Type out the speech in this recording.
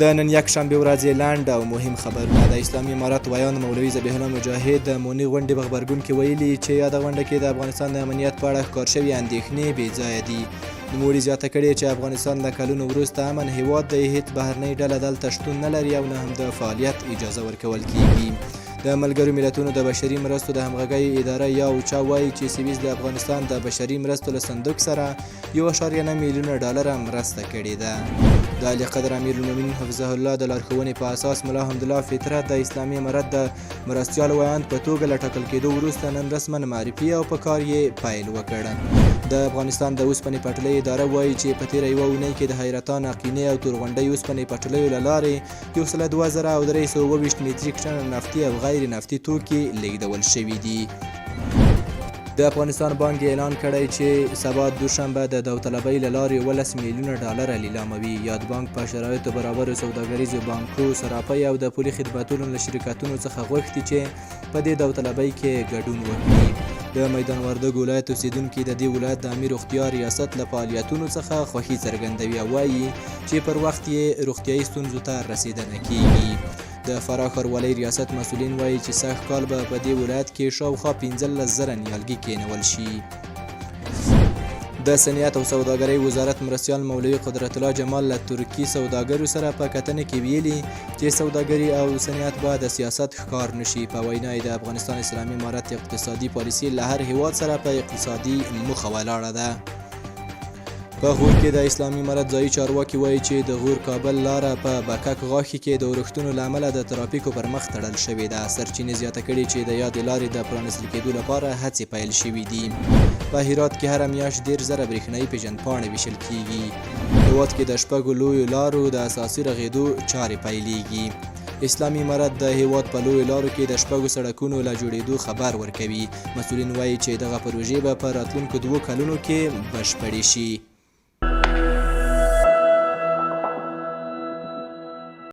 د نن یکشنبې ورځې لنډ او مهم خبرونه. د اسلامي امارت ویاند مولوي ذبیح الله مجاهد د مونې غونډې په غبرګون کې ویلي چې یاده غونډه کې د افغانستان د امنیت په اړه ښکار شوي اندېښنې بې ځایه دي. نوموړي زیاته کړې چې افغانستان له کلونو وروسته امن هیواد دی، هیڅ بهرنۍ ډله دلته شتون نه لري او نه هم د فعالیت اجازه ورکول کیږي. د ملګرو ملتونو د بشري مرستو د همغږۍ اداره یا اوچا وایي چې سویس د افغانستان د بشري مرستو له صندوق سره 1.9 میلیونه ډالره مرسته کړې ده. د اعلی قدر امیر المؤمنین حفظه الله د لارښوونې په اساس ملا حمدالله فطرت د اسلامي امارت د مرستیال ویاند په توګه له ټاکل کېدو وروسته نن رسما معرفي او په کار یې پیل وکړ. د افغانستان د اوسپنې پټلۍ اداره وایي چې په تېره یوه اونۍ کې د حیرتان، اقینې او تورغونډۍ اوسپنې پټلیو له لارې 102,322 متریک ټنه نفتي او غیر نفتي توکي لیږدول شوي دي. د افغانستان بانک اعلان کړی چې سبا دوشنبه د داوطلبۍ له لارې 11 میلیونه ډالره لیلاموي. یاد بانک په شرایطو برابرو سوداګریزو بانکو، صرافۍ او د پولي خدمتونو له شرکتونو څخه غوښتي چې په دې داوطلبۍ کې ګډون وکړي. د میدان وردګ ولایت اوسیدونکي د دې ولایت د امیر روغتیا ریاست له فعالیتونو څخه خوښي څرګندوي او وایي چې پر وخت یې روغتیایي ستونزو ته رسیدنه کیږي. د فراه ښاروالۍ ریاست مسؤلین وایي چې سږ کال به په دې ولایت کې شاوخوا 15,000 نیالګي کېنول شي. د صنعت او سوداګرۍ وزارت مرستیال مولوي قدرت الله جمال له ترکي سوداګرو سره په کتنه کې ویلي چې سوداګري او صنعت به د سیاست ښکار نشي. په وینا د افغانستان اسلامي امارت اقتصادي پالیسي له هر هیواد سره په اقتصادي موخه ولاړه ده. په غور کې د اسلامي امارت ځایي چارواکي وایي چې د غور کابل لاره په بکک غاښي کې د اورښتونو له امله د ترافیکو پر مخ تړل شوې ده. سرچینې زیاته کړي چې د یادې لارې د پرانیستل کېدو لپاره هڅې پیل شوي دي. په هرات کې هره میاشت 10,000 برېښنایي پیژندپاڼې ویشل کیږي. هېواد کې د 6 لویو لارو د اساسي رغېدو چارې پیلېږي. اسلامي امارت د هیواد په لویو لارو کې د 6 سړکونو له جوړېدو خبر ورکوي. مسؤلین وایي چې دغه پروژې به په راتلونکو 2 کلونو کې بشپړې شي.